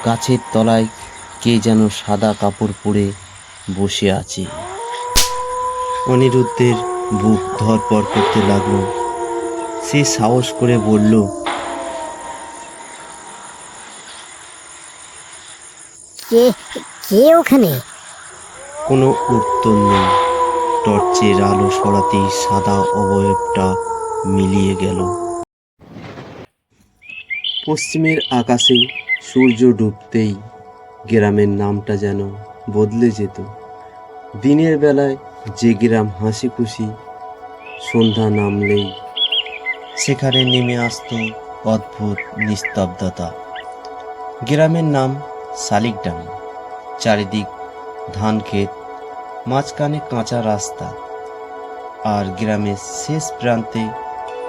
গাছের তলায় কে যেন সাদা কাপড় পরে বসে আছে। অনিরুদ্ধের বুক ধড়ফড় করতে লাগলো। সে সাহস করে বলল, কে কে ওখানে? কোনো উত্তর নেই। টর্চের আলো সরাতেই সাদা অবয়বটা মিলিয়ে গেল। পশ্চিমের আকাশে সূর্য ডুবতেই গ্রামের নামটা যেন বদলে যেত। দিনের বেলায় যে গ্রাম হাসি খুশি, সন্ধ্যা নামলেই সেখানে নেমে আসতো অদ্ভুত নিস্তব্ধতা। গ্রামের নাম শালিকডাঙ্গা। চারিদিক ধান ক্ষেত, মাঝখানে কাঁচা রাস্তা, আর গ্রামের শেষ প্রান্তে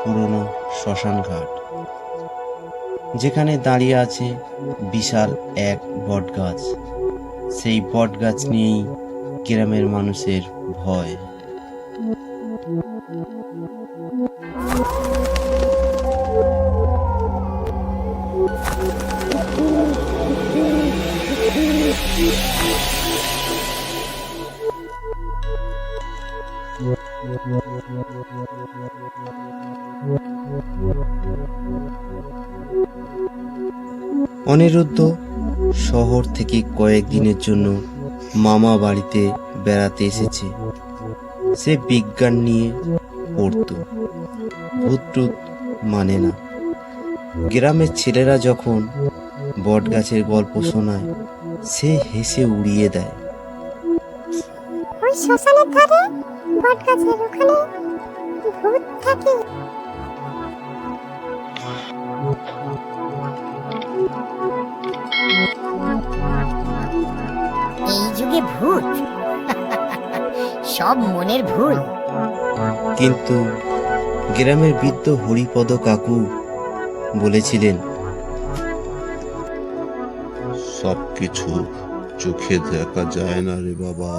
পুরনো শ্মশানঘাট, যেখানে দাঁড়িয়ে আছে বিশাল এক বটগাছ। সেই বটগাছ নিয়েই গ্রামের মানুষের ভয়। অনিরুদ্ধ শহর থেকে কয়েকদিনের জন্য মামা বাড়িতে বেড়াতে এসেছে। সে বিজ্ঞান নিয়ে পড়তো, ভূত টুত মানে না। গ্রামের ছেলেরা যখন বটগাছের গল্প শোনায়, সে হেসে উড়িয়ে দেয়। ওই শ্মশানের ধারে বটগাছের ওখানে ভূত থাকে? এই যুগে ভূত সব মনের ভুল। কিন্তু গ্রামের বৃদ্ধ হরিপদ কাকু বলেছিলেন, সবকিছু চোখে দেখা যায় না রে বাবা।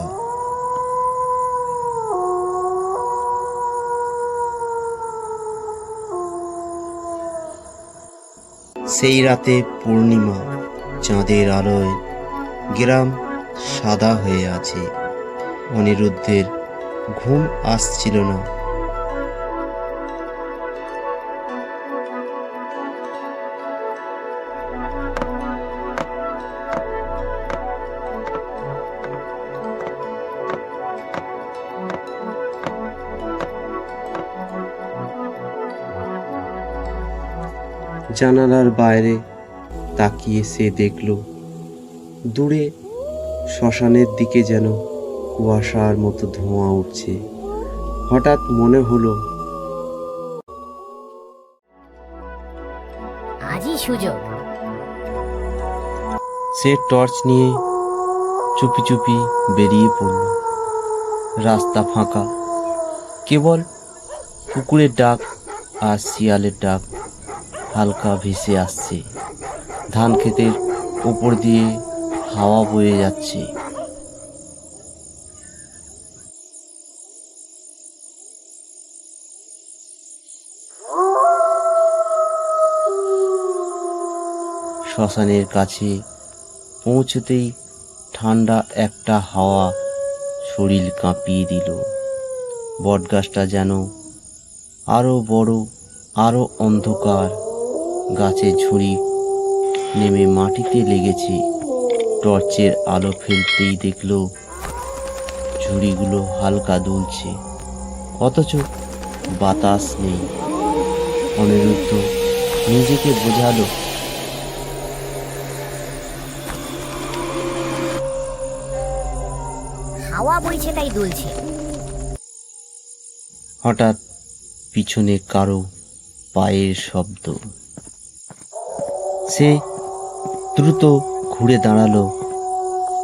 সেই রাতে পূর্ণিমা চাঁদের আলোয় গ্রাম সাদা হয়ে আছে। অনিরুদ্ধের ঘুম আসছিল না। জানালার বাইরে তাকিয়ে সে দেখল, দূরে শ্মশানের দিকে যেন কুয়াশার মতো ধোঁয়া উঠছে। হঠাৎ মনে হলো, আজই সুযোগ। সে টর্চ নিয়ে চুপি চুপি বেরিয়ে পড়ল। রাস্তা ফাঁকা, কেবল কুকুরের ডাক আর শিয়ালের ডাক হালকা ভেসে আসছে। ধান ক্ষেতের উপর দিয়ে হাওয়া বয়ে যাচ্ছে। শ্মশানের কাছে পৌঁছতেই ঠান্ডা একটা হাওয়া শরীর কাঁপিয়ে দিল। বটগাছটা যেন আরো বড়, আরো অন্ধকার। গাছের ঝুড়ি নেমে মাটিতে লেগেছে। টর্চের আলো ফেলতেই দেখল ঝুড়িগুলো হালকা দুলছে, অথচ বাতাস নেই। অনিরুদ্ধ নিজেকে বোঝালো, হাওয়া বইছে তাই দুলছে। হঠাৎ পিছনে কারো পায়ের শব্দ। সে দ্রুত ঘুরে দাঁড়ালো।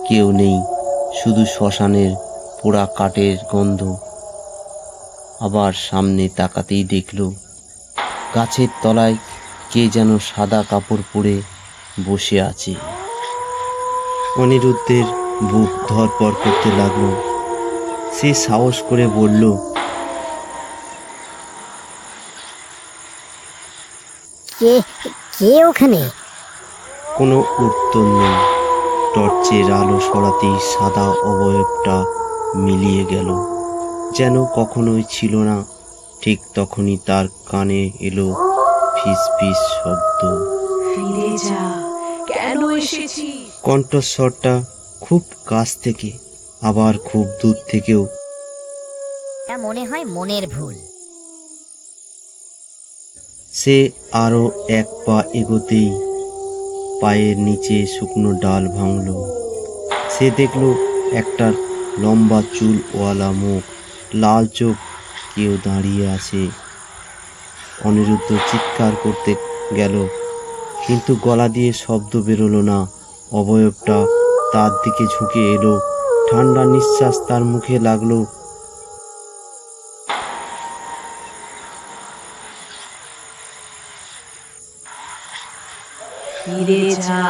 কেউ নেই, শুধু শ্মশানের পোড়া কাঠের গন্ধ। আবার সামনে তাকাতেই দেখল গাছের তলায় কে যেন সাদা কাপড় পরে বসে আছে। অনিরুদ্ধের বুক ধড়ফড় করতে লাগলো। সে সাহস করে বলল, কে কে ওখানে? কোনো উত্তর নেই। টর্চের আলো সরাতেই সাদা অবয়বটা মিলিয়ে গেল, যেন কখনোই ছিল না। ঠিক তখনই তার কানে এলো ফিস ফিস শব্দ। ফিরে যা, কেন এসেছিস? কণ্ঠস্বরটা খুব কাছ থেকে, আবার খুব দূর থেকেও। তা মনে হয় মনের ভুল। সে আরো এক পা এগোতেই পায়ের নিচে শুকনো ডাল ভাঙল। সে দেখল একটা লম্বা চুলওয়ালা মুখ, লাল চোখ, কেউ দাঁড়িয়ে আছে। অনিরুদ্ধ চিৎকার করতে গেল, কিন্তু গলা দিয়ে শব্দ বেরোলো না। অবয়বটা তার দিকে ঝুঁকে এলো, ঠান্ডা নিঃশ্বাস তার মুখে লাগলো। ফিরে যা।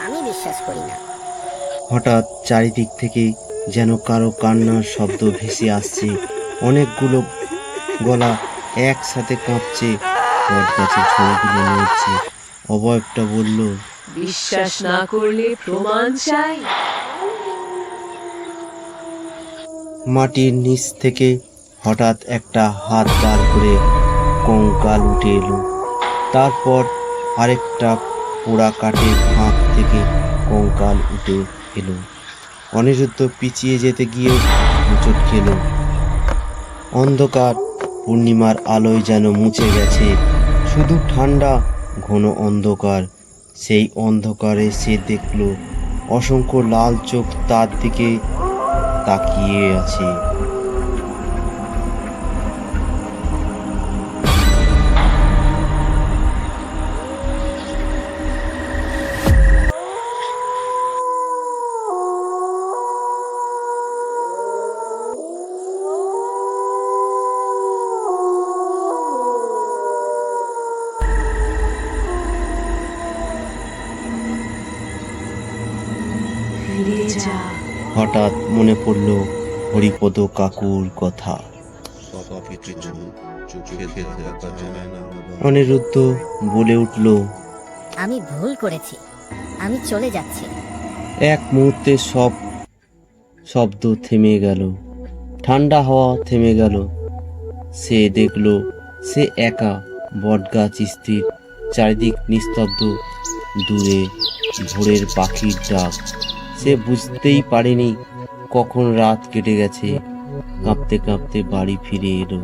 আমি বিশ্বাস করি না। হঠাৎ চারিদিক থেকে যেন কারো কান্নার শব্দ ভেসে আসছে। অনেকগুলো গলা একসাথে কাঁপছে, বটগাছের ঝড়গুলো নড়ছে। অবয়বটা বলল, বিশ্বাস না করলে প্রমাণ চাই। মাটির নিচ থেকে হঠাৎ একটা হাত বার করে কঙ্কাল উঠে এলো। তারপর আরেকটা পোড়া কাঠের ফাঁক থেকে কঙ্কাল উঠে এলো। অনিরুদ্ধ পিছিয়ে যেতে গিয়ে হোঁচট খেল। অন্ধকার পূর্ণিমার আলোয় যেন মুছে গেছে, শুধু ঠান্ডা ঘন অন্ধকার। সেই অন্ধকারে সে দেখল অসংখ্য লাল চোখ তার দিকে তাকিয়ে আছে। ফিরে যা। হঠাৎ মনে পড়ল হরিপদ কাকুর কথা। সবকিছু চোখে দেখা যায় না বাবা। অনিরুদ্ধ বলে উঠল, আমি ভুল করেছি, আমি চলে যাচ্ছি। এক মুহূর্তে সব শব্দ থেমে গেল, ঠান্ডা হাওয়া থেমে গেল। সে দেখল সে একা, বটগাছ স্থির, চারিদিক নিস্তব্ধ, দূরে ভোরের পাখির ডাক। সে বুঝতেই পারেনি কখন রাত কেটে গেছে। কাঁপতে কাঁপতে বাড়ি ফিরে এলো।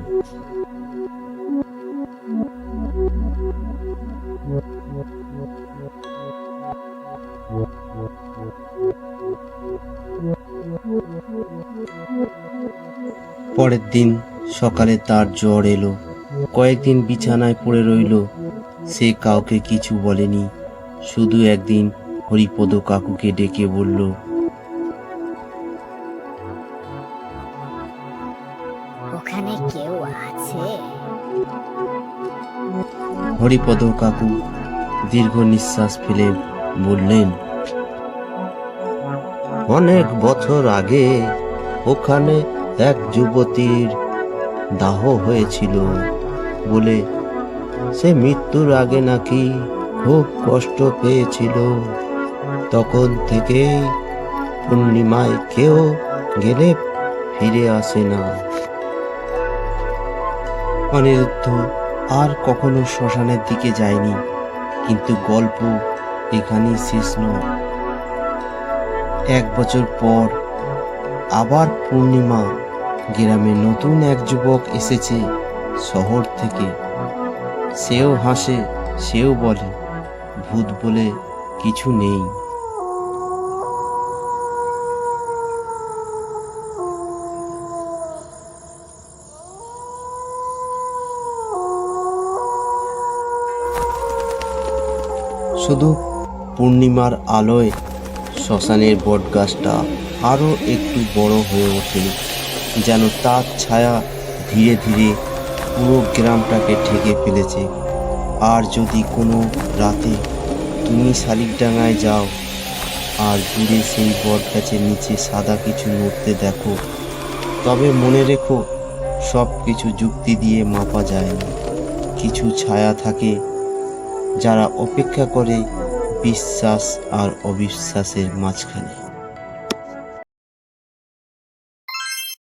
পরের দিন সকালে তার জ্বর এলো। কয়েকদিন বিছানায় পড়ে রইল। সে কাউকে কিছু বলেনি, শুধু একদিন হরিপদ কাকুকে ডেকে বলল, ওখানে কেউ আছে? হরিপদ কাকু দীর্ঘ নিঃশ্বাস ফেলে বললেন, অনেক বছর আগে ওখানে এক যুবতীর দাহ হয়েছিল বলে সে মৃত্যুর আগে নাকি খুব কষ্ট পেয়েছিল। তখন থেকেই পূর্ণিমায় কেউ গেলে ফিরে আসে না। অনিরুদ্ধ আর কখনো শ্মশানের দিকে যায়নি, কিন্তু গল্প এখানেই শেষ নয়। 1 বছর পর আবার পূর্ণিমা, গ্রামে নতুন এক যুবক এসেছে শহর থেকে। সেও হাসে, সেও বলে ভূত বলে কিছু নেই। শুধু পূর্ণিমার আলোয় শ্মশানের বটগাছটা আরো একটু বড় হয়ে ওঠে, যেন তার ছায়া ধীরে ধীরে পুরো গ্রামটাকে ঢেকে ফেলেছে। আর যদি কোনো রাতে তুমি শালিকডাঙ্গায় যাও আর দূরে সেই বটগাছের নিচে সাদা কিছু নড়তে দেখো, তবে মনে রেখো সব কিছু যুক্তি দিয়ে মাপা যায় না। কিছু ছায়া থাকে, যারা অপেক্ষা করে বিশ্বাস আর অবিশ্বাসের মাঝখানে।